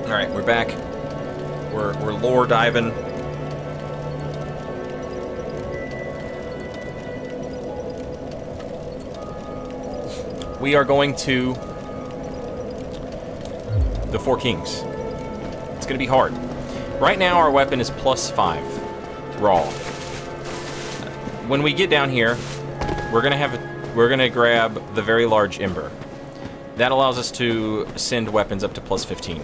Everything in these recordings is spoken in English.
Alright, we're back. We're lore diving. We are going to the Four Kings. It's going to be hard. Right now, our weapon is +5 raw. When we get down here, we're gonna grab the very large ember. That allows us to ascend weapons up to +15.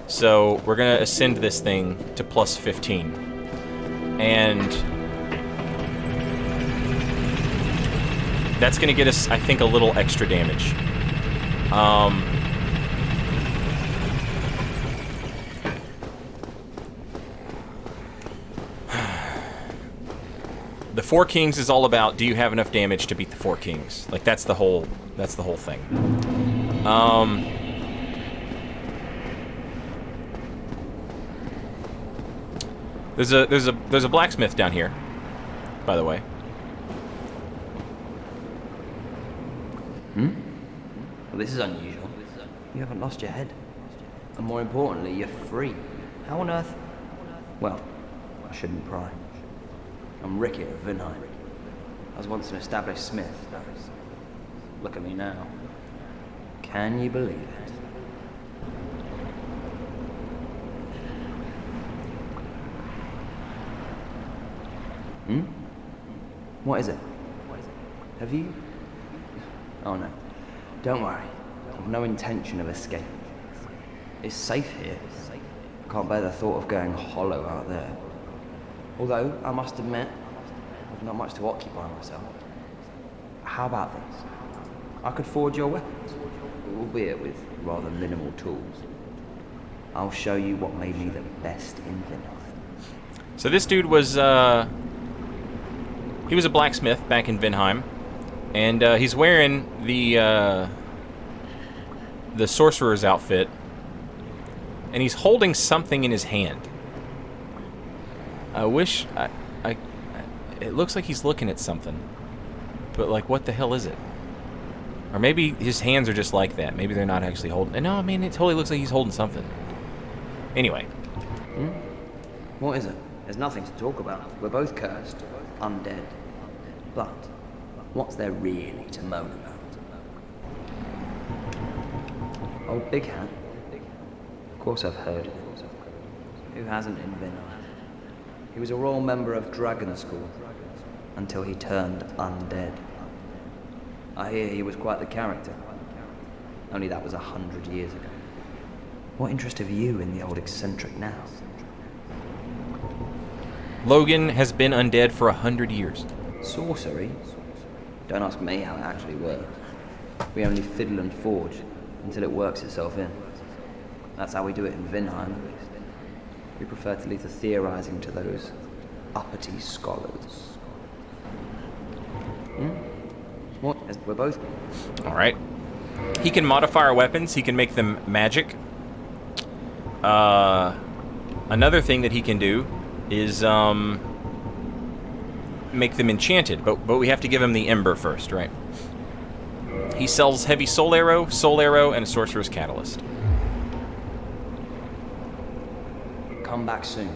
So we're gonna ascend this thing to +15, and that's gonna get us, I think, a little extra damage. The Four Kings is all about, do you have enough damage to beat the Four Kings? Like, that's the whole thing. There's a blacksmith down here, by the way. Well, this is unusual. You haven't lost your head. And more importantly, you're free. How on earth? Well, I shouldn't pry. I'm Rickert of Vinheim. I was once an established smith. Look at me now. Can you believe it? What is it? Have you? Oh no. Don't worry. I've no intention of escaping. It's safe here. I can't bear the thought of going hollow out there. Although, I must admit, I've not much to occupy myself. How about this? I could forge your weapons, albeit with rather minimal tools. I'll show you what made me the best in Vinheim. So this dude was, he was a blacksmith back in Vinheim, and he's wearing the sorcerer's outfit, and he's holding something in his hand. I wish it looks like he's looking at something, but like, what the hell is it? Or maybe his hands are just like that. Maybe they're not actually holding. No, I mean, it totally looks like he's holding something. Anyway. What is it? There's nothing to talk about. We're both cursed, undead. But what's there really to moan about? Old Big Hat? Of course I've heard of it. Who hasn't in Vinheim? He was a royal member of Dragon School until he turned undead. I hear he was quite the character. Only that was 100 years ago. What interest have you in the old eccentric now? Logan has been undead for 100 years. Sorcery? Don't ask me how it actually works. We only fiddle and forge until it works itself in. That's how we do it in Vinheim, at least. We prefer to leave the theorizing to those uppity scholars. What? We're both... Alright. He can modify our weapons. He can make them magic. Another thing that he can do is make them enchanted, but we have to give him the ember first, right? He sells heavy soul arrow, and a sorcerer's catalyst. Come back soon.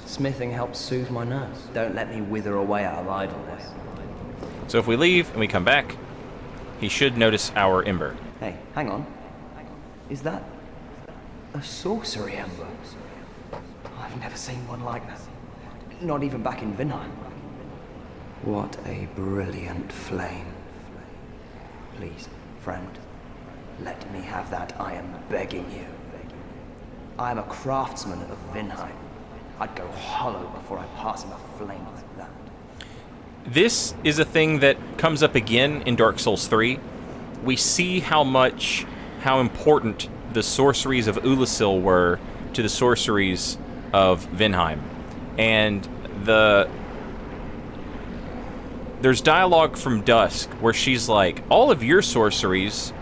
Smithing helps soothe my nerves. Don't let me wither away out of idleness. So if we leave and we come back, he should notice our ember. Hey, hang on. Is that a sorcery ember? I've never seen one like that. Not even back in Vinheim. What a brilliant flame. Please, friend, let me have that. I am begging you. I am a craftsman of Vinheim. I'd go hollow before I pass him a flame like that. This is a thing that comes up again in Dark Souls 3. We see how important the sorceries of Ulasil were to the sorceries of Vinheim. And there's dialogue from Dusk where she's like, all of your sorceries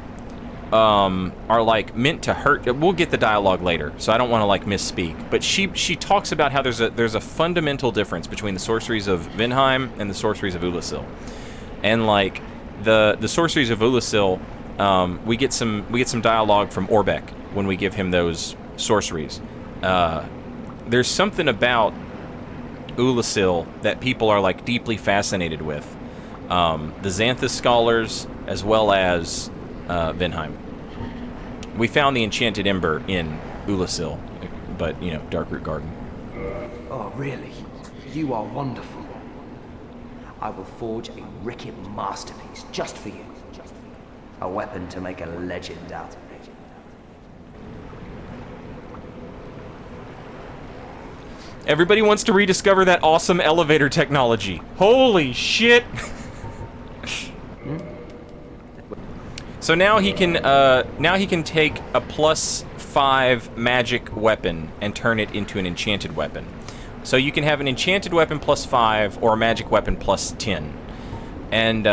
are like meant to hurt. We'll get the dialogue later, so I don't want to like misspeak. But she talks about how there's a fundamental difference between the sorceries of Vinheim and the sorceries of Ulasil. And like the sorceries of Ulasil, we get some dialogue from Orbeck when we give him those sorceries. There's something about Ulasil that people are like deeply fascinated with. The Xanthus scholars, as well as Vinheim. We found the enchanted ember in Ulasil, but, you know, Darkroot Garden. Oh, really? You are wonderful. I will forge a Rickert masterpiece just for you. A weapon to make a legend out of. Everybody wants to rediscover that awesome elevator technology. Holy shit! So now he can take a +5 magic weapon and turn it into an enchanted weapon. So you can have an enchanted weapon +5 or a magic weapon +10. And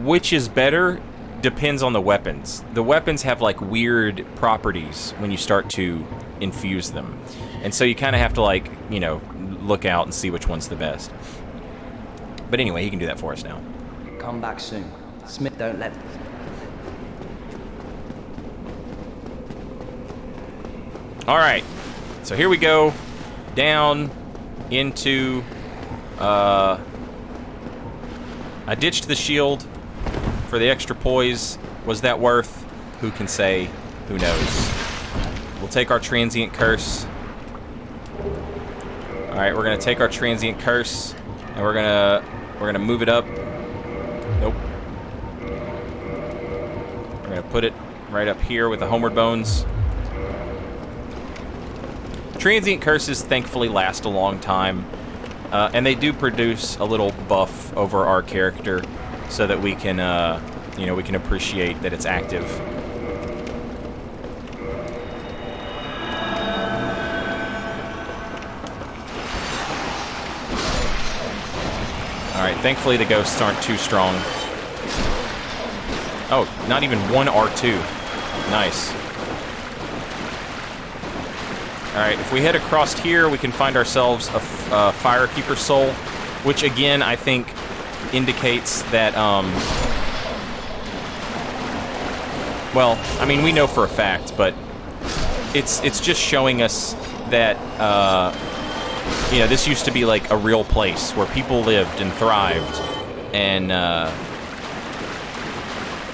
which is better depends on the weapons. The weapons have like weird properties when you start to infuse them. And so you kind of have to, like, you know, look out and see which one's the best. But anyway, he can do that for us now. Come back soon. Smith, don't let... Alright. So here we go. Down into... I ditched the shield for the extra poise. Was that worth? Who can say? Who knows? We'll take our transient curse. Alright, we're gonna take our transient curse and we're gonna move it up. Nope. We're gonna put it right up here with the homeward bones. Transient curses thankfully last a long time. And they do produce a little buff over our character so that we can you know, we can appreciate that it's active. Alright, thankfully the ghosts aren't too strong. Oh, not even one R2. Nice. Alright, if we head across here, we can find ourselves a Firekeeper soul, which again, I think, indicates that, well, I mean, we know for a fact, but it's just showing us that, you know, this used to be like a real place where people lived and thrived, and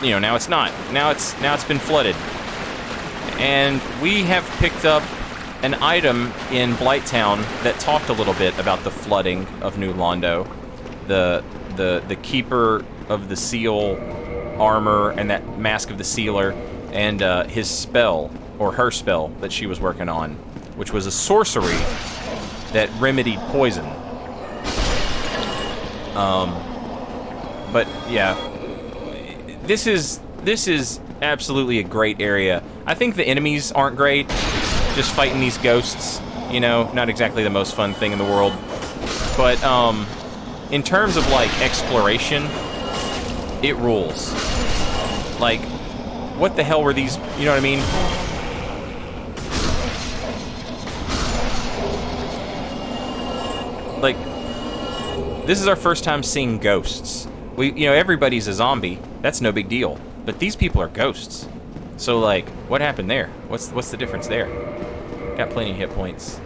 you know, now it's not. Now it's been flooded, and we have picked up an item in Blighttown that talked a little bit about the flooding of New Londo, the Keeper of the Seal armor and that Mask of the Sealer, and his spell or her spell that she was working on, which was a sorcery that remedied poison. But yeah, this is absolutely a great area. I think the enemies aren't great. Just fighting these ghosts, you know, not exactly the most fun thing in the world. But in terms of like exploration, it rules. Like, what the hell were these? You know what I mean? Like, this is our first time seeing ghosts. You know, everybody's a zombie. That's no big deal. But these people are ghosts. So, like, what happened there? What's the difference there? Got plenty of hit points.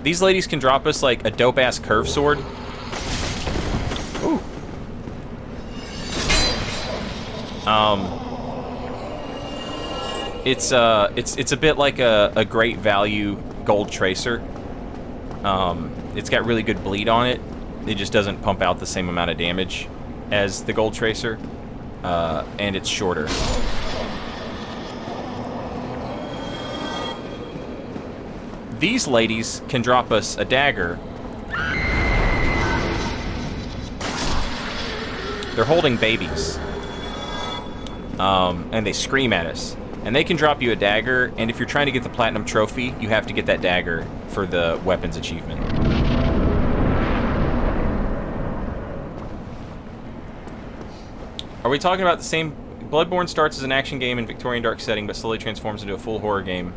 These ladies can drop us, like, a dope-ass curve sword. Ooh. It's a bit like a great value gold tracer. It's got really good bleed on it. It just doesn't pump out the same amount of damage as the gold tracer, and it's shorter. These ladies can drop us a dagger. They're holding babies, and they scream at us. And they can drop you a dagger, and if you're trying to get the platinum trophy, you have to get that dagger for the weapons achievement. Are we talking about the same? Bloodborne starts as an action game in Victorian dark setting, but slowly transforms into a full horror game.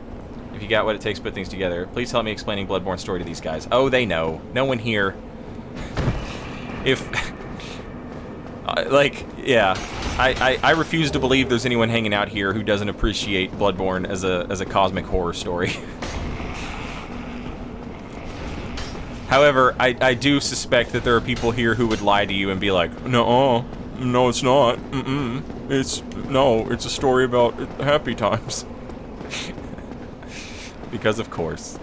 If you got what it takes to put things together, please help me explaining Bloodborne's story to these guys. Oh, they know. No one here. If... like, yeah. I refuse to believe there's anyone hanging out here who doesn't appreciate Bloodborne as a cosmic horror story. However, I do suspect that there are people here who would lie to you and be like, no, it's not. It's a story about happy times. Because of course.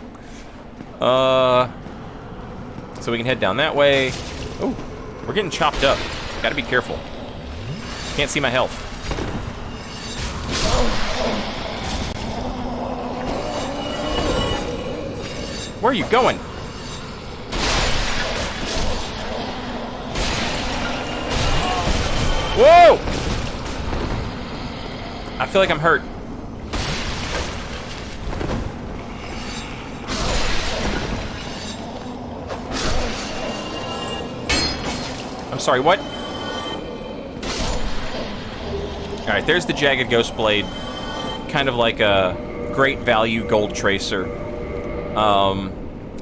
So we can head down that way. Oh, we're getting chopped up. Gotta be careful. Can't see my health. Where are you going? Whoa! I feel like I'm hurt. I'm sorry, what? Alright, there's the Jagged Ghost Blade. Kind of like a great value gold tracer.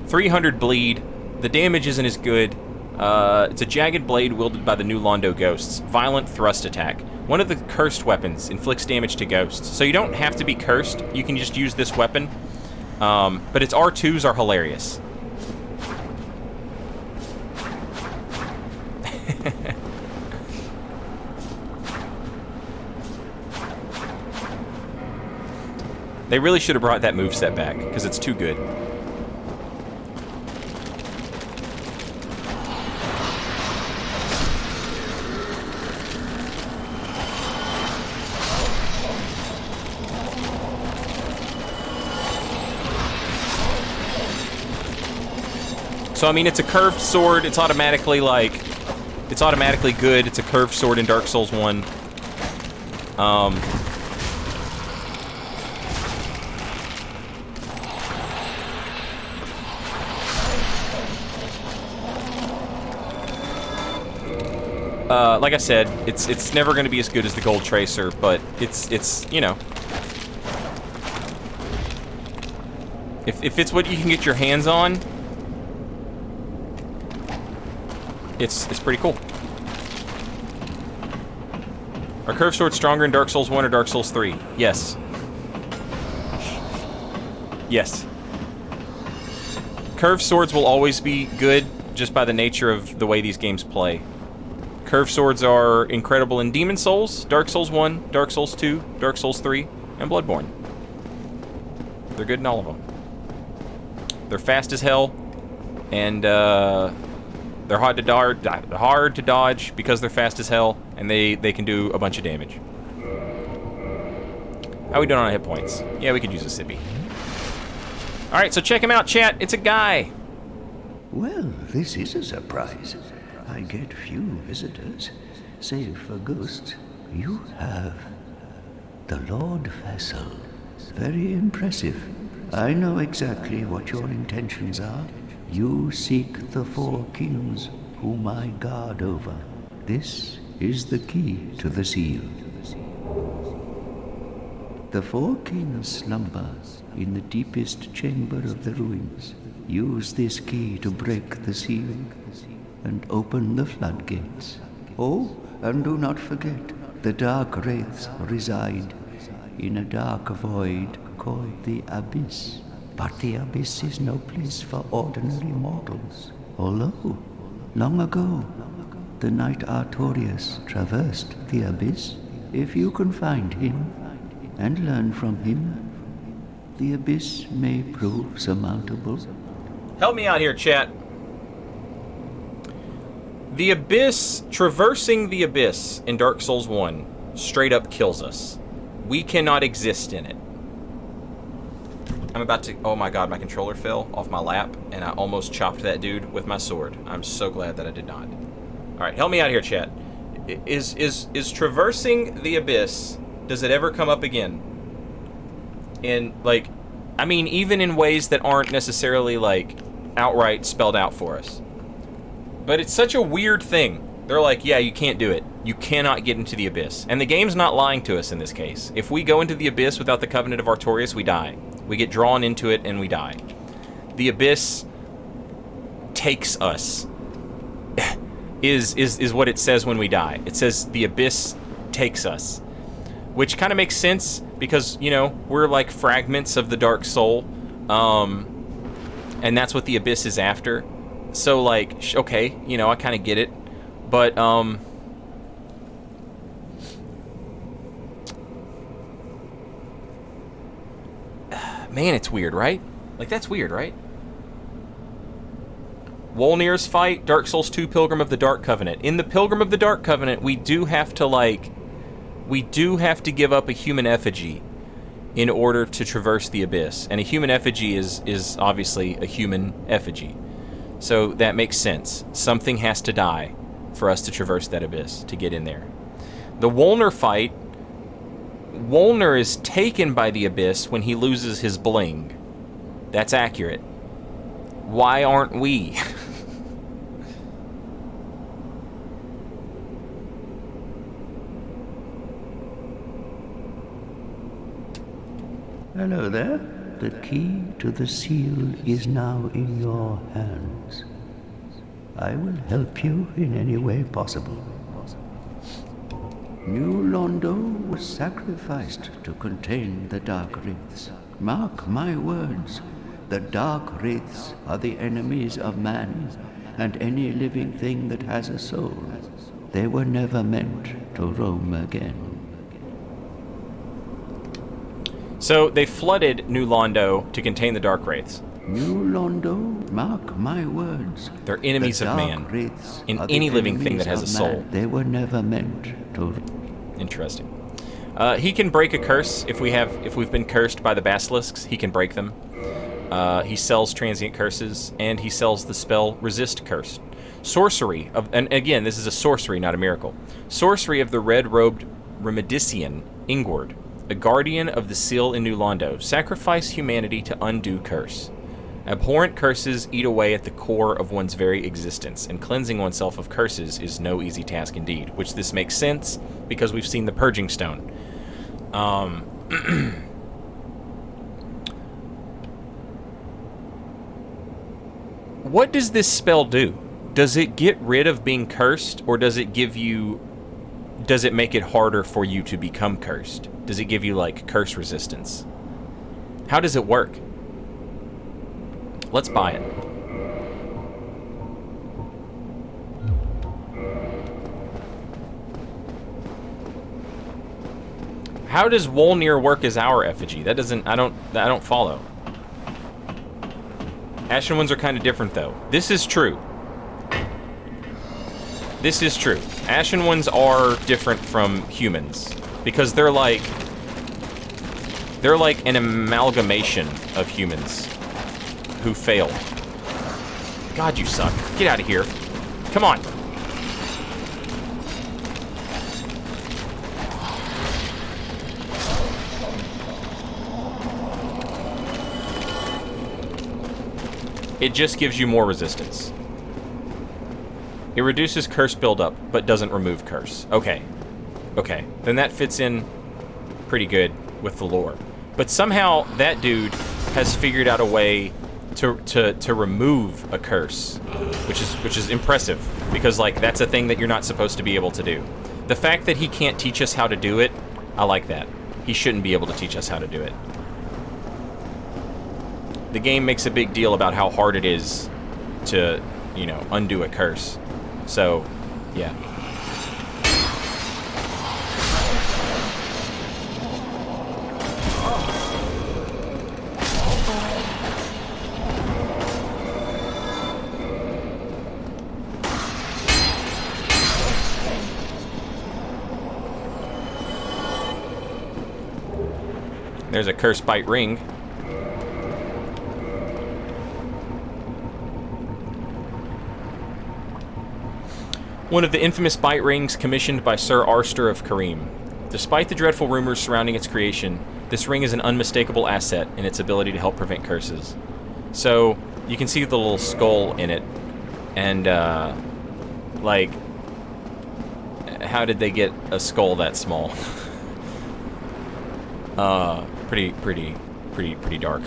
300 bleed. The damage isn't as good. It's a jagged blade wielded by the new Londo ghosts. Violent thrust attack. One of the cursed weapons inflicts damage to ghosts. So you don't have to be cursed. You can just use this weapon. But its R2s are hilarious. They really should have brought that moveset back, because it's too good. So, I mean, it's a curved sword. It's automatically, like... It's automatically good. It's a curved sword in Dark Souls 1. Like I said, it's never going to be as good as the Gold Tracer, but it's you know... If it's what you can get your hands on... It's pretty cool. Are curved swords stronger in Dark Souls 1 or Dark Souls 3? Yes. Yes. Curved swords will always be good just by the nature of the way these games play. Curved swords are incredible in Demon Souls, Dark Souls 1, Dark Souls 2, Dark Souls 3, and Bloodborne. They're good in all of them. They're fast as hell, and they're hard to dodge because they're fast as hell, and they can do a bunch of damage. How we doing on hit points? Yeah, we could use a sippy. Alright, so check him out, chat. It's a guy. Well, this is a surprise. I get few visitors, save for ghosts. You have the Lord Vessel. Very impressive. I know exactly what your intentions are. You seek the four kings whom I guard over. This is the key to the seal. The four kings slumber in the deepest chamber of the ruins. Use this key to break the seal and open the floodgates. Oh, and do not forget, the Darkwraiths reside in a dark void called the Abyss. But the Abyss is no place for ordinary mortals. Although, long ago, the knight Artorias traversed the Abyss. If you can find him and learn from him, the Abyss may prove surmountable. Help me out here, chat. The Abyss, traversing the Abyss in Dark Souls 1, straight up kills us. We cannot exist in it. I'm about to... Oh my god, my controller fell off my lap, and I almost chopped that dude with my sword. I'm so glad that I did not. Alright, help me out here, chat. Is traversing the Abyss, does it ever come up again? In, like... I mean, even in ways that aren't necessarily, like, outright spelled out for us. But it's such a weird thing. They're like, yeah, you can't do it. You cannot get into the Abyss. And the game's not lying to us in this case. If we go into the Abyss without the Covenant of Artorias, we die. We get drawn into it and we die. The Abyss takes us. is what it says when we die. It says the Abyss takes us. Which kind of makes sense because, you know, we're like fragments of the dark soul. And that's what the Abyss is after. So, like, okay, you know, I kind of get it. But, man, it's weird, right? Like, that's weird, right? Wolnir's fight, Dark Souls 2, Pilgrim of the Dark Covenant. In the Pilgrim of the Dark Covenant, we do have to, like... We do have to give up a human effigy in order to traverse the Abyss. And a human effigy is obviously a human effigy. So that makes sense. Something has to die for us to traverse that Abyss, to get in there. The Wolnir fight, Wolnir is taken by the Abyss when he loses his bling. That's accurate. Why aren't we? Hello there. The key to the seal is now in your hands. I will help you in any way possible. New Londo was sacrificed to contain the Darkwraiths. Mark my words, the Darkwraiths are the enemies of man and any living thing that has a soul. They were never meant to roam again. So they flooded New Londo to contain the Darkwraiths. New Londo, mark my words. They're enemies of man. In any living thing that has a soul. They were never meant to. Interesting. He can break a curse if we've been cursed by the basilisks. He can break them. He sells transient curses, and he sells the spell Resist Curse. Sorcery of, and again, this is a sorcery, not a miracle. Sorcery of the red-robed Remedician Ingward, a guardian of the seal in New Londo. Sacrifice humanity to undo curse. Abhorrent curses eat away at the core of one's very existence, and cleansing oneself of curses is no easy task indeed, which this makes sense because we've seen the Purging Stone. What does this spell do? Does it get rid of being cursed, or does it give you... Does it make it harder for you to become cursed? Does it give you, like, curse resistance? How does it work? Let's buy it. How does Wolnir work as our effigy? That doesn't... I don't follow. Ashen ones are kind of different, though. This is true. This is true. Ashen ones are different from humans because they're like an amalgamation of humans who failed. God, you suck. Get out of here. Come on. It just gives you more resistance. It reduces curse buildup, but doesn't remove curse. Okay. Okay. Then that fits in pretty good with the lore. But somehow that dude has figured out a way to remove a curse, which is impressive, because like that's a thing that you're not supposed to be able to do. The fact that he can't teach us how to do it, I like that. He shouldn't be able to teach us how to do it. The game makes a big deal about how hard it is to, you know, undo a curse. So, yeah. There's a curse bite ring. One of the infamous bite rings commissioned by Sir Arster of Karim. Despite the dreadful rumors surrounding its creation, this ring is an unmistakable asset in its ability to help prevent curses. So, you can see the little skull in it, and, like, how did they get a skull that small? Pretty dark.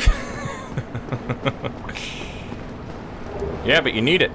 Yeah, but you need it.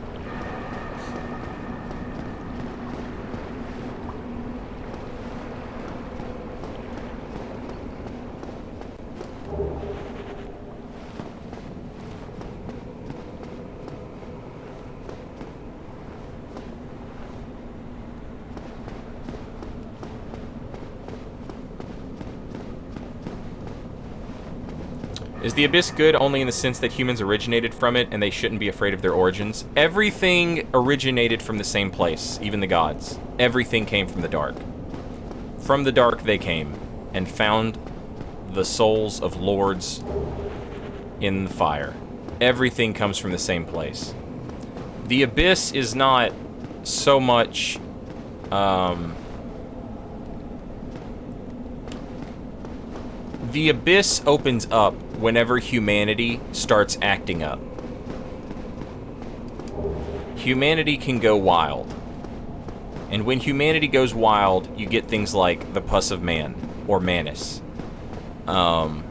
Is the Abyss good only in the sense that humans originated from it and they shouldn't be afraid of their origins? Everything originated from the same place, even the gods. Everything came from the dark. From the dark they came and found the souls of lords in the fire. Everything comes from the same place. The Abyss is not so much... the Abyss opens up whenever humanity starts acting up. Humanity can go wild. And when humanity goes wild, you get things like the Pus of Man, or Manus. The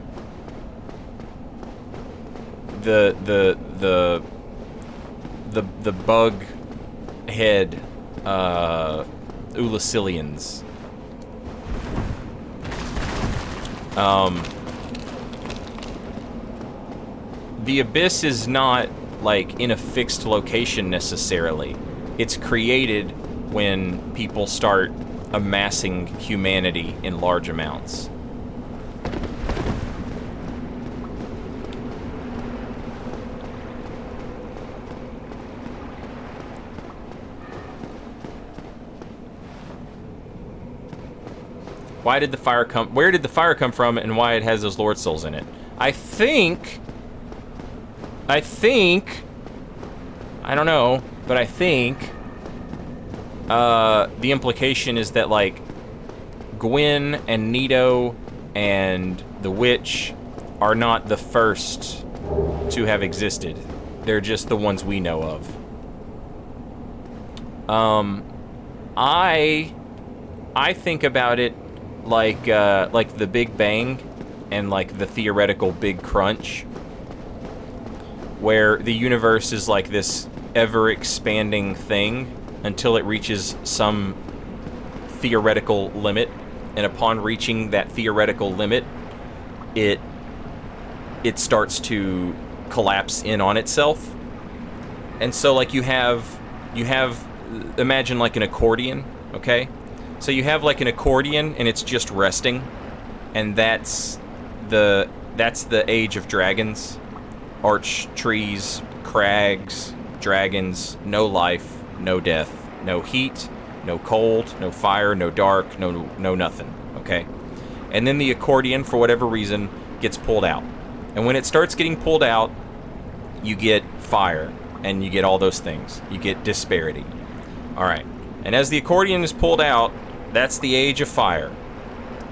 bug head Ulasilians. The Abyss is not, like, in a fixed location necessarily. It's created when people start amassing humanity in large amounts. Why did the fire come? Where did the fire come from, and why it has those Lord Souls in it? I think, I don't know, but I think the implication is that, like, Gwyn and Nito and the Witch are not the first to have existed. They're just the ones we know of. I think about it like the Big Bang and like the theoretical Big Crunch, where the universe is like this ever-expanding thing until it reaches some theoretical limit, and upon reaching that theoretical limit, it starts to collapse in on itself. And so, like, you have imagine like an accordion, okay? So you have like an accordion and it's just resting, and that's the age of dragons, arch trees, crags, dragons, no life, no death, no heat, no cold, no fire, no dark, no nothing, okay? And then the accordion, for whatever reason, gets pulled out. And when it starts getting pulled out, you get fire, and you get all those things. You get disparity. All right. And as the accordion is pulled out, that's the age of fire.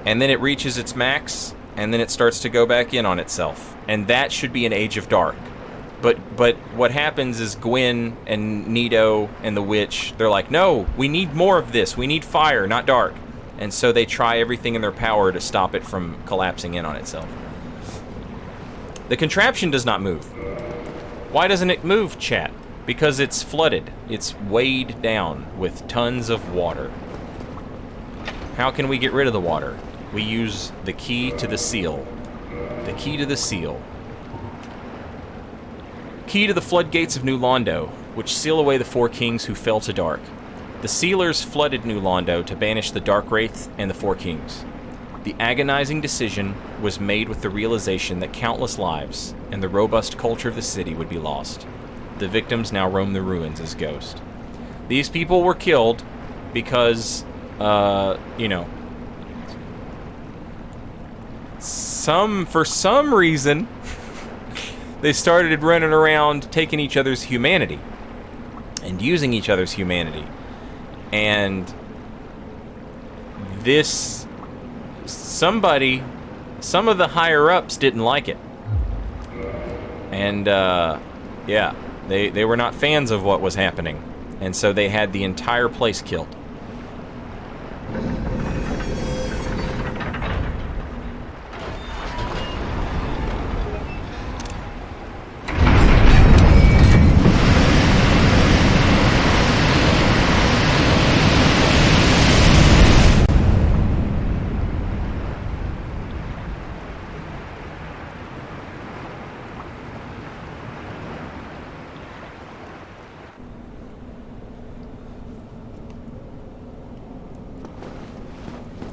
And then it reaches its max, and then it starts to go back in on itself. And that should be an age of dark. But what happens is Gwyn and Nito and the Witch, they're like, no, we need more of this. We need fire, not dark. And so they try everything in their power to stop it from collapsing in on itself. The contraption does not move. Why doesn't it move, chat? Because it's flooded. It's weighed down with tons of water. How can we get rid of the water? We use the key to the seal. The key to the seal. Key to the floodgates of New Londo, which seal away the four kings who fell to dark. The sealers flooded New Londo to banish the Darkwraiths and the four kings. The agonizing decision was made with the realization that countless lives and the robust culture of the city would be lost. The victims now roam the ruins as ghosts. These people were killed because, you know, for some reason, they started running around taking each other's humanity and using each other's humanity. And this, some of the higher-ups didn't like it. And, yeah, they were not fans of what was happening. And so they had the entire place killed.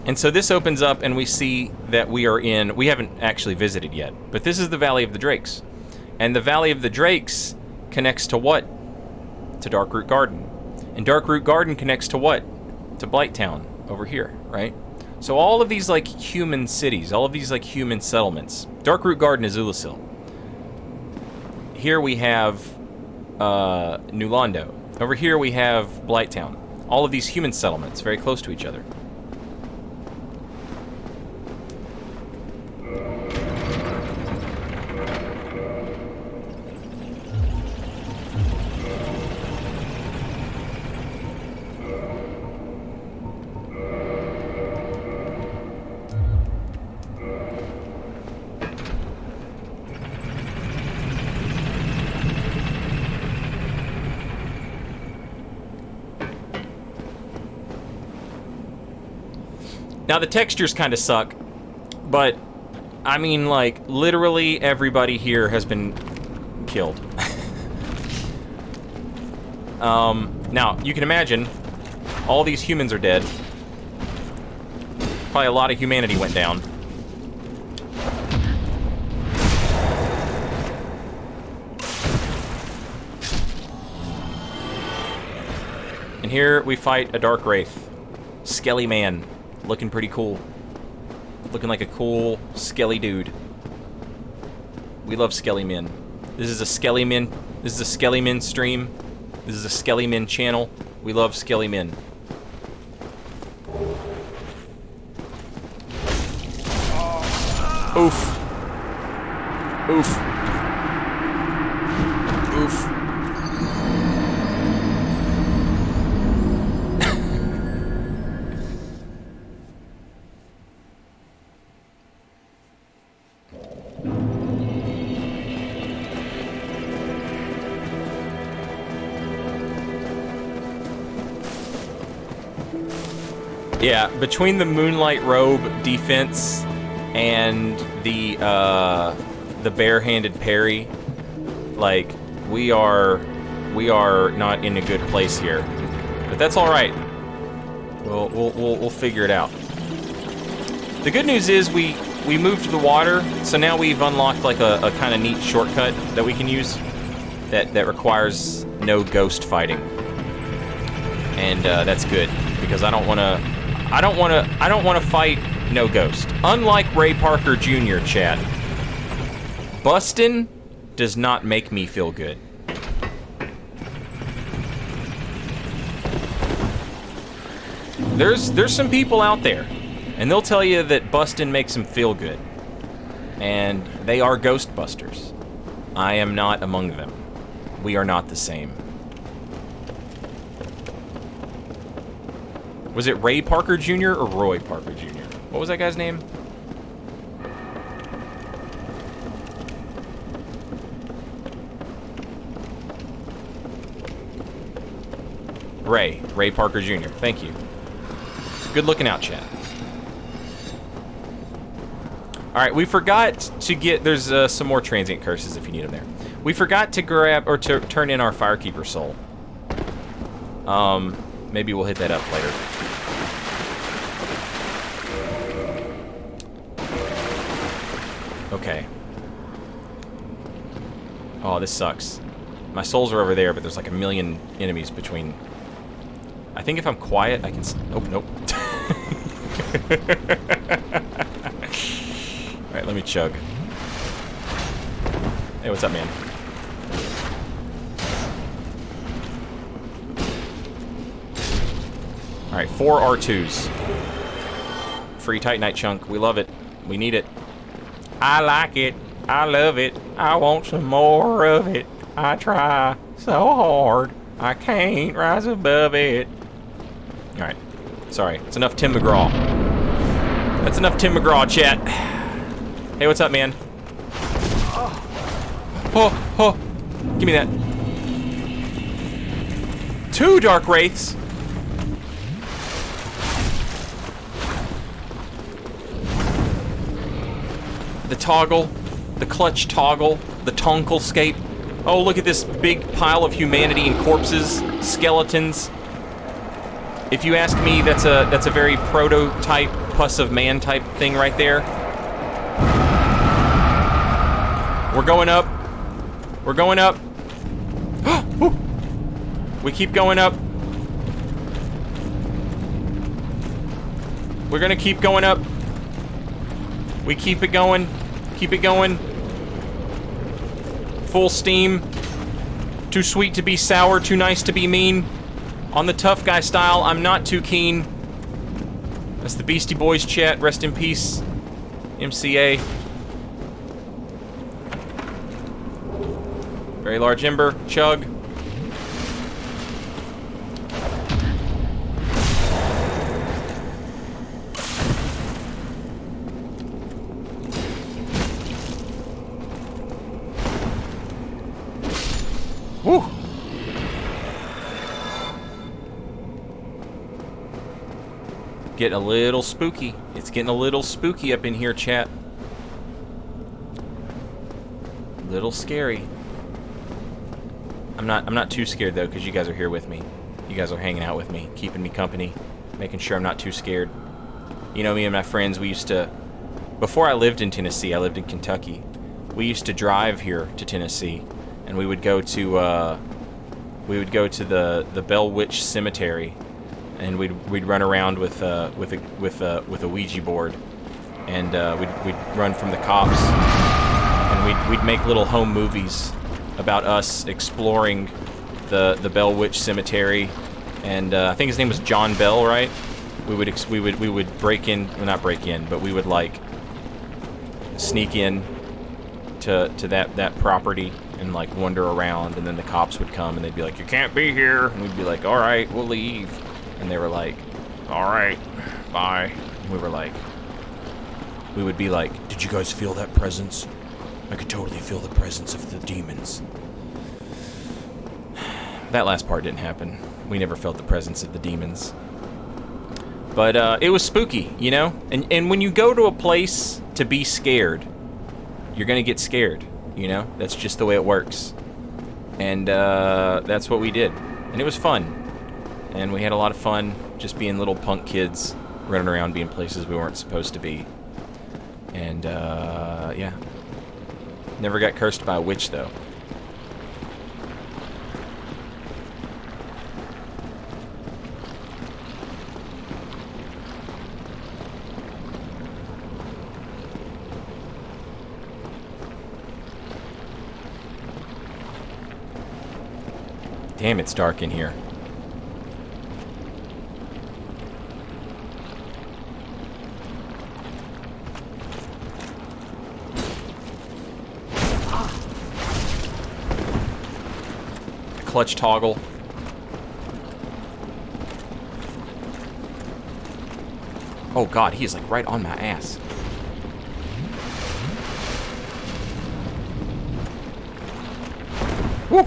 And so this opens up and we see that we haven't actually visited yet, but this is the Valley of the Drakes. And the Valley of the Drakes connects to what? To Darkroot Garden. And Darkroot Garden connects to what? To Blighttown, over here, right? So all of these, like, human cities, all of these, like, human settlements. Darkroot Garden is Ulasil. Here we have New Londo. Over here we have Blighttown. All of these human settlements, very close to each other. Now, the textures kind of suck, but, I mean, like, literally everybody here has been killed. Now, you can imagine, all these humans are dead. Probably a lot of humanity went down. And here we fight a Darkwraith. Skelly man. Looking pretty cool. Looking like a cool, skelly dude. We love skelly men. This is a skelly men. This is a skelly men stream. This is a skelly men channel. We love skelly men. Oof. Oof. Oof. Yeah, between the Moonlight Robe defense and the barehanded parry, like, we are not in a good place here. But that's all right. We'll figure it out. The good news is we moved to the water, so now we've unlocked like a kind of neat shortcut that we can use that requires no ghost fighting, and that's good because I don't want to fight no ghost. Unlike Ray Parker Jr., chat, bustin' does not make me feel good. There's some people out there, and they'll tell you that bustin' makes them feel good, and they are Ghostbusters. I am not among them. We are not the same. Was it Ray Parker Jr. or Roy Parker Jr.? What was that guy's name? Ray Parker Jr. Thank you. Good looking out, chat. Alright, we forgot to get... There's some more transient curses if you need them there. We forgot to grab... or to turn in our Firekeeper soul. Maybe we'll hit that up later. Okay. Oh, this sucks. My souls are over there, but there's like a million enemies between... I think if I'm quiet, I can... Nope. Alright, let me chug. Hey, what's up, man? Alright, 4 R2s. Free Titanite chunk. We love it. We need it. I like it. I love it. I want some more of it. I try so hard. I can't rise above it. Alright. Sorry. It's enough Tim McGraw. That's enough Tim McGraw, chat. Hey, what's up, man? Oh. Give me that. 2 Darkwraiths. The toggle, the clutch toggle, the tonklescape. Oh, look at this big pile of humanity and corpses, skeletons. If you ask me, that's a very prototype Pus of Man type thing right there. We're going up. We're going up. We keep going up. We're gonna keep going up. We keep it going. Keep it going. Full steam. Too sweet to be sour, too nice to be mean. On the tough guy style, I'm not too keen. That's the Beastie Boys chat. Rest in peace, MCA. Very large ember. Chug. Woo! Getting a little spooky. It's getting a little spooky up in here, chat. Little scary. I'm not too scared though, because you guys are here with me. You guys are hanging out with me, keeping me company, making sure I'm not too scared. You know, me and my friends, we used to, before I lived in Tennessee, I lived in Kentucky. We used to drive here to Tennessee, and we would go to the Bell Witch Cemetery, and we'd run around with a Ouija board, and we'd run from the cops, and we'd make little home movies about us exploring the Bell Witch Cemetery, and I think his name was John Bell, right? We would break in, well, not break in, but we would like sneak in to that property and like wander around, and then the cops would come and they'd be like, "You can't be here," and we'd be like, "All right, we'll leave," and they were like, "All right, bye." And we would be like, "Did you guys feel that presence? I could totally feel the presence of the demons." That last part didn't happen. We never felt the presence of the demons. But it was spooky, you know? And when you go to a place to be scared, you're gonna get scared, you know? That's just the way it works. And that's what we did. And it was fun. And we had a lot of fun just being little punk kids running around being places we weren't supposed to be. And yeah. Never got cursed by a witch, though. Damn, it's dark in here. Clutch toggle. Oh god, he is like right on my ass. Woo!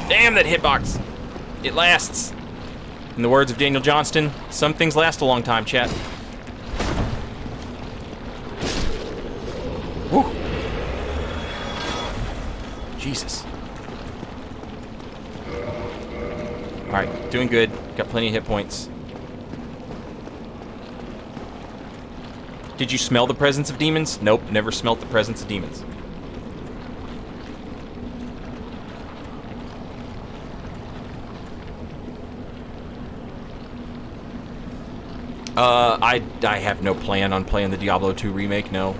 Damn, that hitbox. It lasts. In the words of Daniel Johnston, some things last a long time, chat. Woo! Jesus. Alright, doing good. Got plenty of hit points. Did you smell the presence of demons? Nope, never smelt the presence of demons. I have no plan on playing the Diablo 2 remake, no.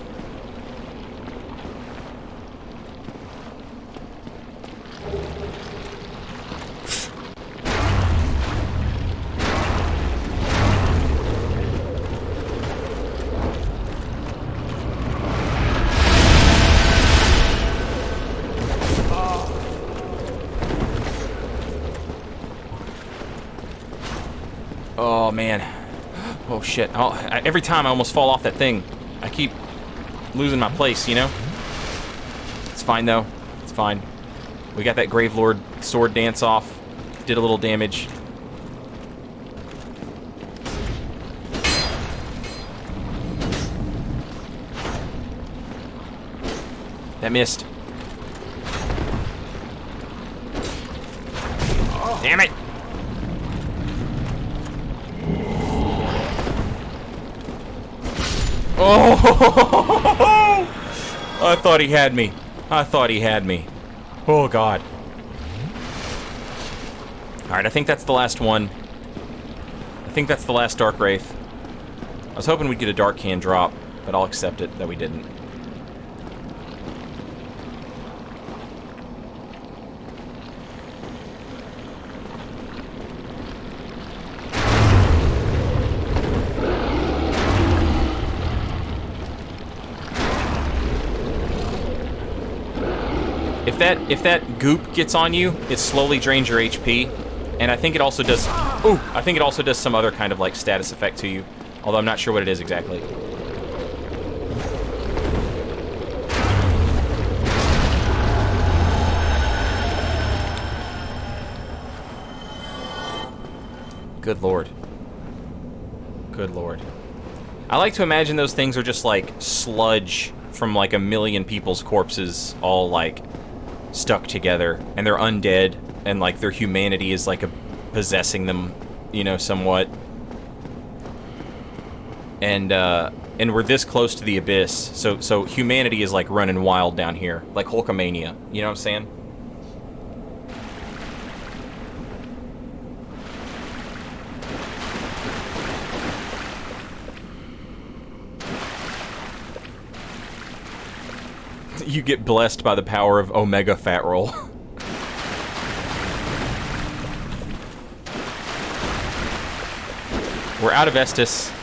Oh man. Oh shit. Every time I almost fall off that thing. I keep losing my place, you know? It's fine though. It's fine. We got that Gravelord sword dance off. Did a little damage. That missed. Damn it! Oh! I thought he had me. I thought he had me. Oh, God. Alright, I think that's the last one. I think that's the last Dark Wraith. I was hoping we'd get a Dark Hand drop, but I'll accept it that we didn't. If that goop gets on you, it slowly drains your HP, and I think it also does. Ooh, I think it also does some other kind of like status effect to you, although I'm not sure what it is exactly. Good lord. Good lord. I like to imagine those things are just like sludge from like a million people's corpses all like stuck together, and they're undead, and like their humanity is like possessing them, you know, somewhat. And we're this close to the abyss, so humanity is like running wild down here, like Hulkamania. You know what I'm saying? You get blessed by the power of Omega Fat Roll. We're out of Estus.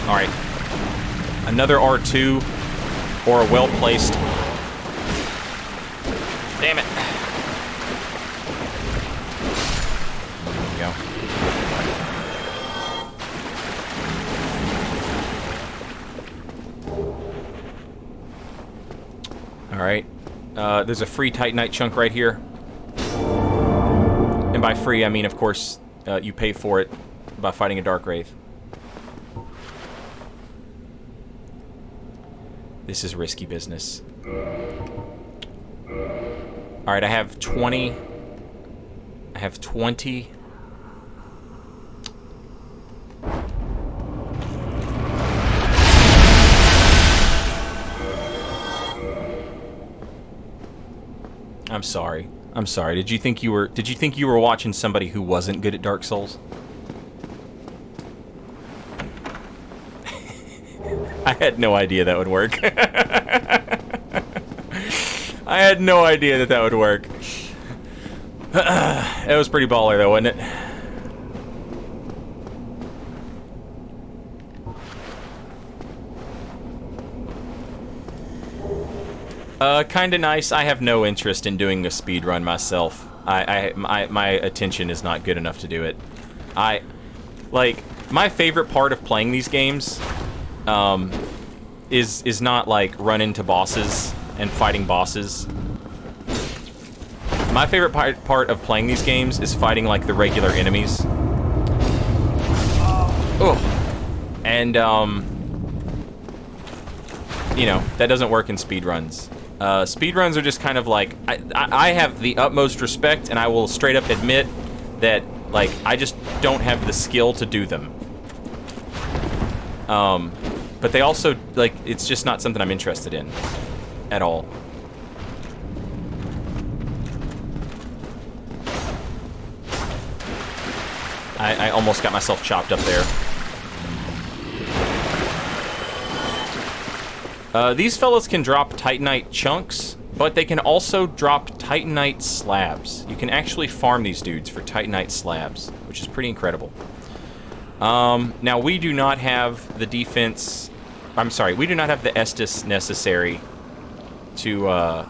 Alright. Another R2 or a well-placed... Damn it. There we go. Alright. There's a free Titanite chunk right here. And by free, I mean, of course, you pay for it by fighting a Darkwraith. This is risky business. Alright, I have 20. I have 20. I'm sorry. I'm sorry. Did you think you were watching somebody who wasn't good at Dark Souls? I had no idea that would work. I had no idea that would work. It was pretty baller though, wasn't it? Kinda nice. I have no interest in doing a speed run myself. My attention is not good enough to do it. My favorite part of playing these games, is not like run into bosses and fighting bosses. My favorite part of playing these games is fighting like the regular enemies. Oh, and you know, that doesn't work in speedruns. Speedruns are just kind of like, I have the utmost respect, and I will straight up admit that, like, I just don't have the skill to do them. But they also, like, it's just not something I'm interested in at all. I almost got myself chopped up there. These fellows can drop Titanite chunks, but they can also drop Titanite slabs. You can actually farm these dudes for Titanite slabs, which is pretty incredible. Now, we do not have the defense... I'm sorry, we do not have the Estus necessary to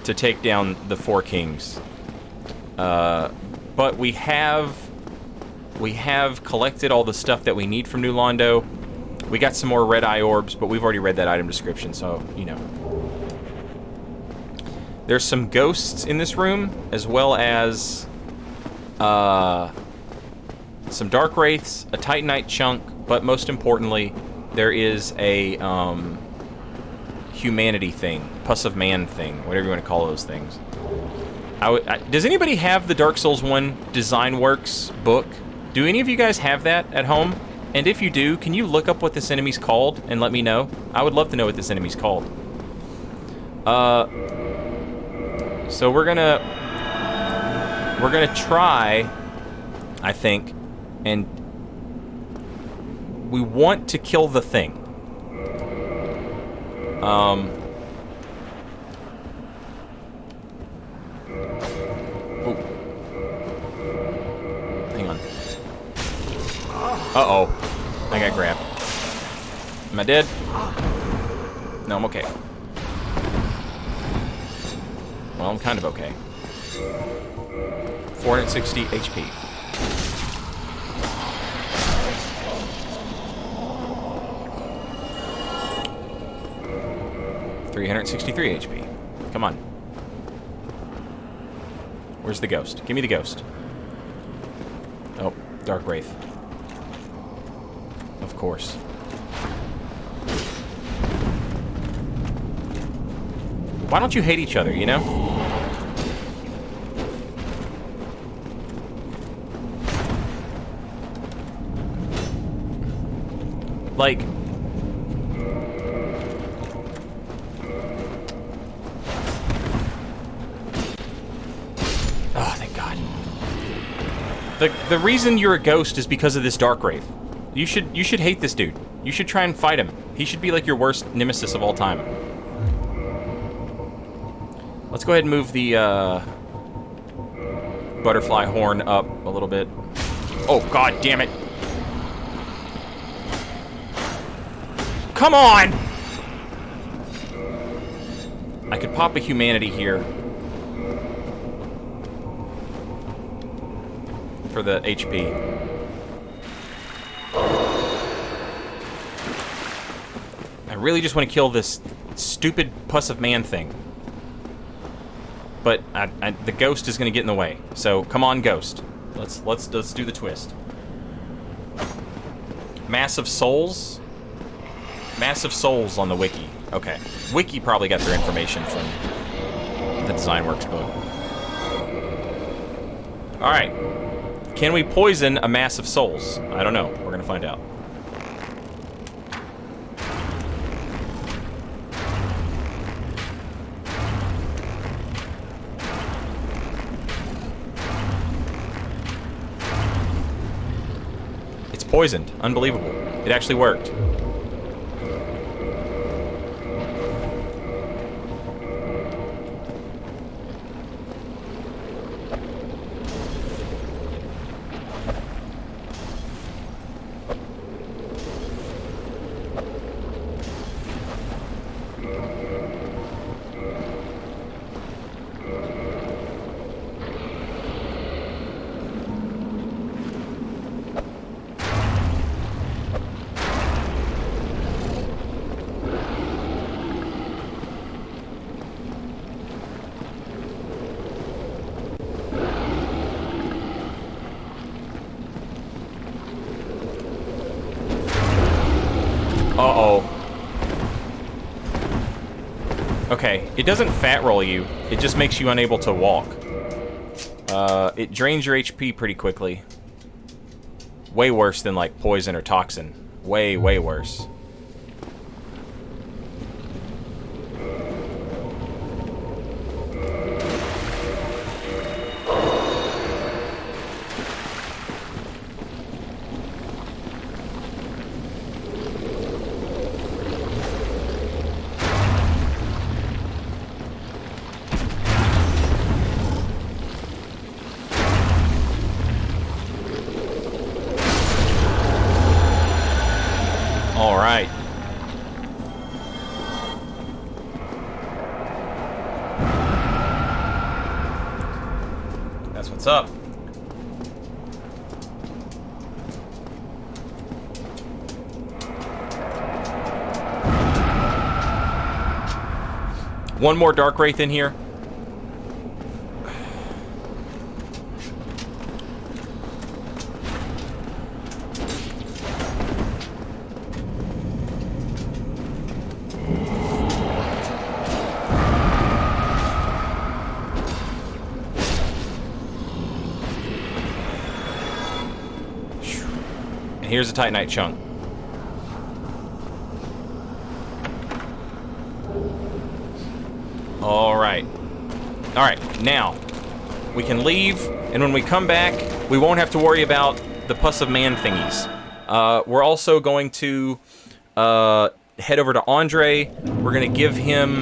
take down the Four Kings. But we have collected all the stuff that we need from New Londo. We got some more red eye orbs, but we've already read that item description, so, you know. There's some ghosts in this room, as well as some Darkwraiths, a Titanite chunk, but most importantly, there is a humanity thing, Pus of Man thing, whatever you want to call those things. Does anybody have the Dark Souls 1 Design Works book? Do any of you guys have that at home? And if you do, can you look up what this enemy's called and let me know? I would love to know what this enemy's called. So we're gonna try, I think, and we want to kill the thing. Oh. Hang on. Uh-oh. I got grabbed. Am I dead? No, I'm okay. Well, I'm kind of okay. 460 HP. $363 HP. Come on. Where's the ghost? Give me the ghost. Oh, Darkwraith. Of course. Why don't you hate each other, you know? Like... Oh, thank God. The reason you're a ghost is because of this Darkwraith. You should hate this dude. You should try and fight him. He should be like your worst nemesis of all time. Let's go ahead and move the butterfly horn up a little bit. Oh, God damn it. Come on! I could pop a humanity here for the HP. I really just want to kill this stupid Pus of Man thing. But the ghost is going to get in the way. So come on, ghost. Let's do the twist. Massive souls. Massive souls on the wiki. Okay, wiki probably got their information from the Design Works book. All right, can we poison a mass of souls? I don't know. We're gonna find out. Poisoned. Unbelievable. It actually worked. Uh-oh. Okay, it doesn't fat roll you. It just makes you unable to walk. It drains your HP pretty quickly. Way worse than, like, poison or toxin. Way, way worse. What's up? One more Darkwraith in here. here's a Titanite chunk. Alright. Alright, now, we can leave, and when we come back, we won't have to worry about the Pus of Man thingies. We're also going to head over to Andre. We're going to give him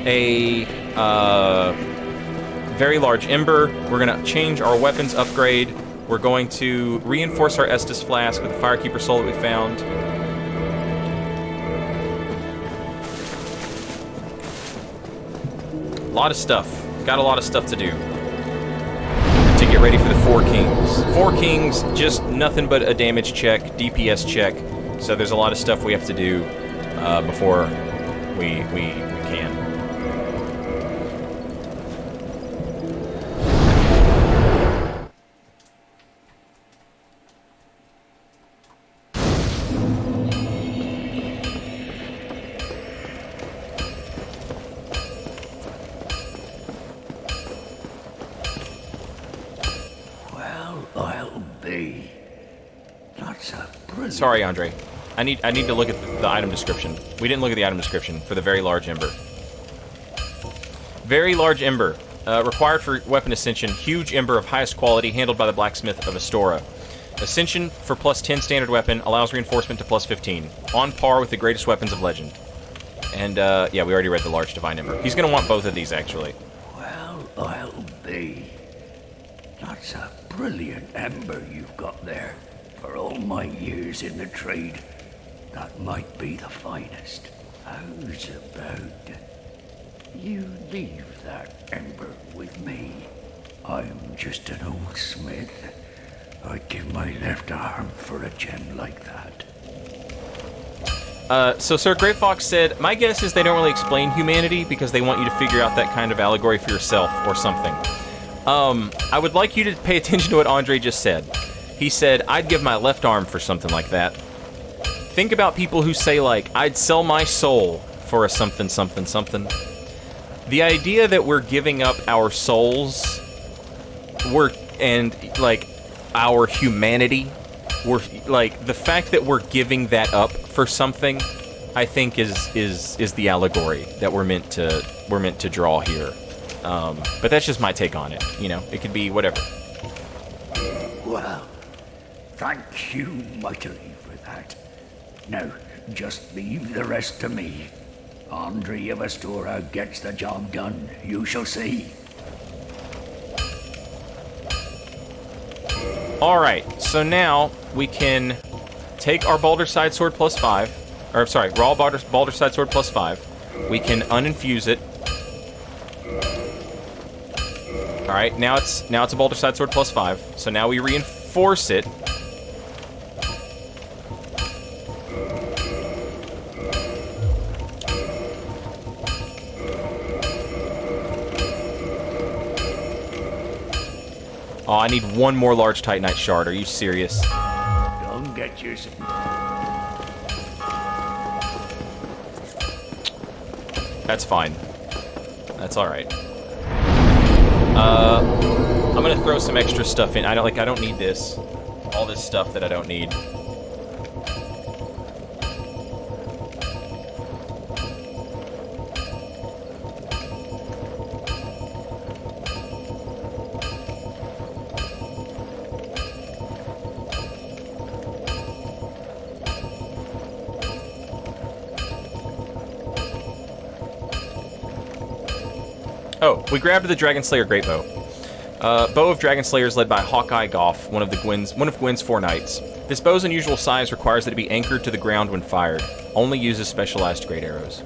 a very large ember. We're going to change our weapons upgrade. We're going to reinforce our Estus flask with the Firekeeper soul that we found. A lot of stuff. Got a lot of stuff to do to get ready for the Four Kings. Four Kings, just nothing but a damage check, DPS check. So there's a lot of stuff we have to do before we can. Sorry, Andre. I need to look at the item description. We didn't look at the item description for the very large ember. Very large ember. Required for weapon ascension. Huge ember of highest quality, handled by the blacksmith of Astora. Ascension for plus 10 standard weapon, allows reinforcement to plus 15. On par with the greatest weapons of legend. And, yeah, we already read the large divine ember. He's gonna want both of these, actually. Well, I'll be. That's a brilliant ember you've got there. For all my years in the trade, that might be the finest. How's about you leave that ember with me? I'm just an old smith. I'd give my left arm for a gem like that. So Sir Great Fox said, my guess is they don't really explain humanity because they want you to figure out that kind of allegory for yourself or something. I would like you to pay attention to what Andre just said. He said, I'd give my left arm for something like that. Think about people who say, like, I'd sell my soul for a something, something, something. The idea that we're giving up our souls, and, like, our humanity, like, the fact that we're giving that up for something, I think is the allegory that we're meant to draw here. But that's just my take on it, you know? It could be whatever. Well, thank you mightily for that. Now, just leave the rest to me. Andre of Astora gets the job done, you shall see. Alright, so now we can take our Baldur's Side Sword plus 5, or sorry, raw Baldur's Side Sword plus 5. We can uninfuse it. Alright, now it's a Baldur's Side Sword plus 5, so now we reinforce it. Oh, I need one more large Titanite shard. Are you serious? Don't get yourself. That's fine. That's all right. I'm gonna throw some extra stuff in. I don't need this. All this stuff that I don't need. Oh, we grabbed the Dragon Slayer Great Bow. Bow of Dragon Slayer is led by Hawkeye Goff, one of Gwyn's 4 knights. This bow's unusual size requires that it be anchored to the ground when fired. Only uses specialized great arrows.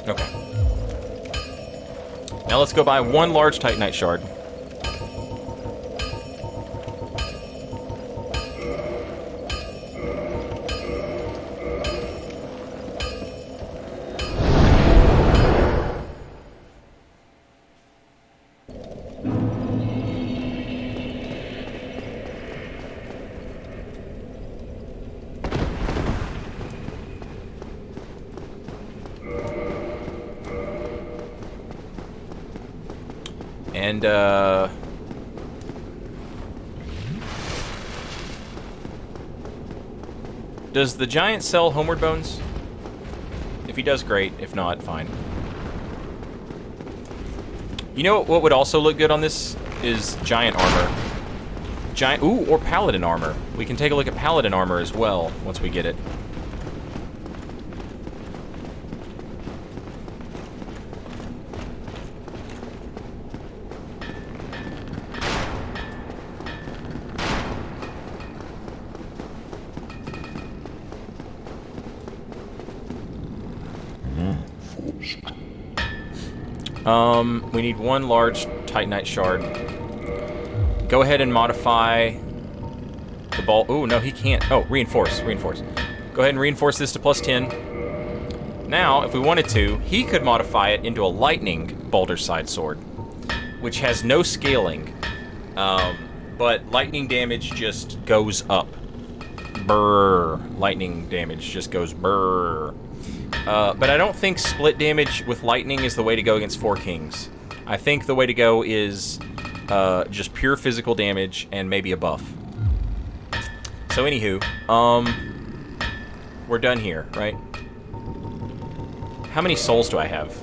Okay. Now let's go buy one large Titanite shard. And, does the giant sell homeward bones? If he does, great. If not, fine. You know what would also look good on this is giant armor. Ooh, or paladin armor. We can take a look at paladin armor as well once we get it. We need one large Titanite shard. Go ahead and modify the ball. Oh, no, he can't. Oh, reinforce. Go ahead and reinforce this to +10. Now, if we wanted to, he could modify it into a lightning Boulder Side Sword, which has no scaling. But lightning damage just goes up. Brrr. Lightning damage just goes brrr. But I don't think split damage with lightning is the way to go against Four Kings. I think the way to go is just pure physical damage and maybe a buff. So anywho, we're done here, right? How many souls do I have?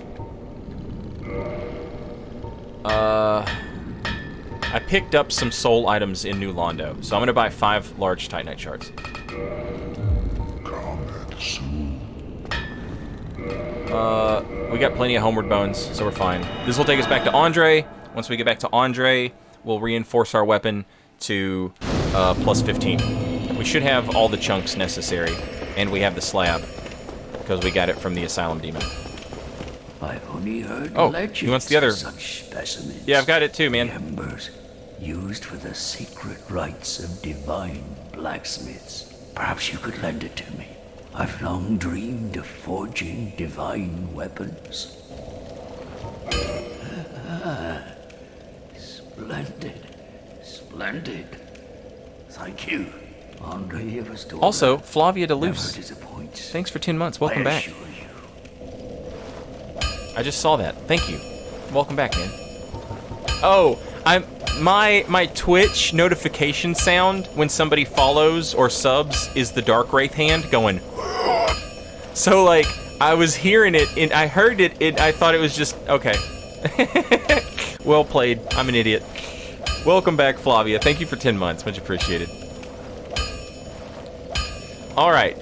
I picked up some soul items in New Londo, so I'm gonna buy 5 large Titanite shards. We got plenty of homeward bones, so we're fine. This will take us back to Andre. Once we get back to Andre, we'll reinforce our weapon to +15. We should have all the chunks necessary, and we have the slab, because we got it from the Asylum Demon. I've only heard legends he wants the other. of such specimens. Yeah, I've got it too, man. Embers used for the sacred rites of divine blacksmiths. Perhaps you could lend it to me. I've long dreamed of forging divine weapons. Splendid. Thank you, Andre of Astor. Also, Flavia Deluce. Never disappoints. Thanks for 10 months. Welcome I back. assure you. I just saw that. Thank you. Welcome back, man. Oh, my Twitch notification sound when somebody follows or subs is the Darkwraith hand going. So like I was hearing it and I heard it and I thought it was just okay. Well played. I'm an idiot. Welcome back, Flavia. Thank you for 10 months. Much appreciated. All right.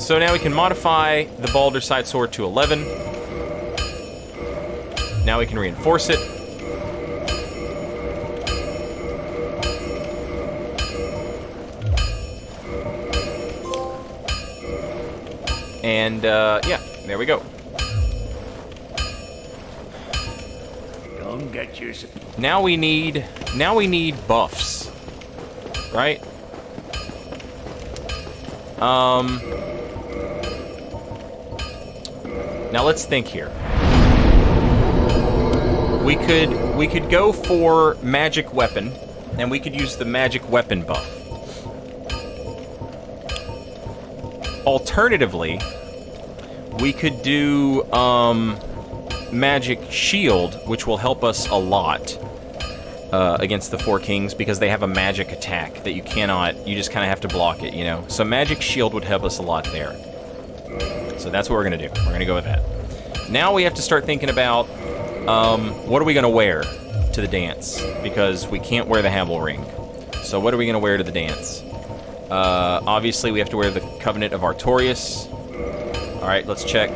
So now we can modify the Balder Side Sword to 11. Now we can reinforce it. And yeah, there we go. Don't get yourself. Now we need buffs, right? Now let's think here. We could go for magic weapon, and we could use the magic weapon buff. Alternatively, we could do magic shield, which will help us a lot against the Four Kings because they have a magic attack that you just kind of have to block it, you know? So magic shield would help us a lot there. So that's what we're going to do. We're going to go with that. Now we have to start thinking about what are we going to wear to the dance, because we can't wear the Hamel ring. So what are we going to wear to the dance? Obviously, we have to wear the Covenant of Artorias. All right, let's check.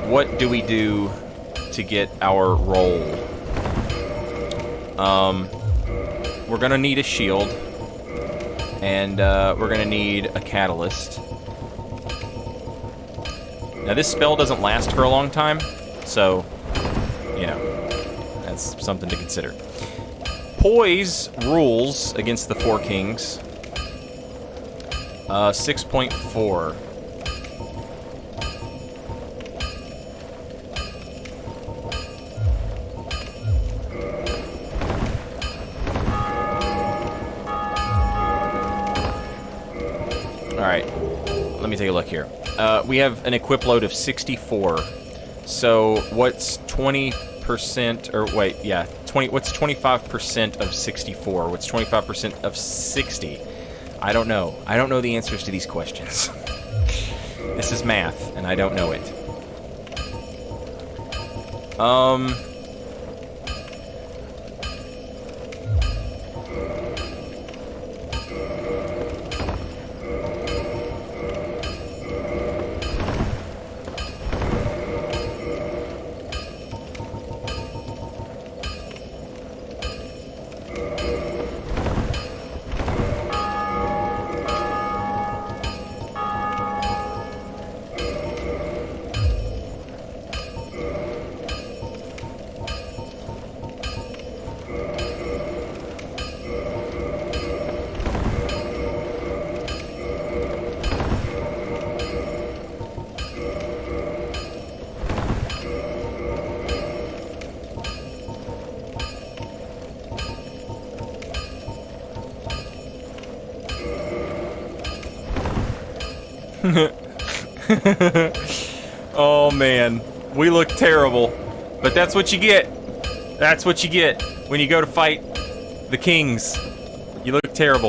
What do we do to get our roll? We're going to need a shield, and we're going to need a catalyst. Now, this spell doesn't last for a long time, so, you know, that's something to consider. Poise rules against the Four Kings. 6.4. Alright, let me take a look here. We have an equip load of 64. So what's 20%? 25%, or wait, yeah, 20. What's 25% of 64? What's 25% of 60? I don't know. I don't know the answers to these questions. This is math, and I don't know it. Oh man, we look terrible, but that's what you get. That's what you get when you go to fight the kings. You look terrible.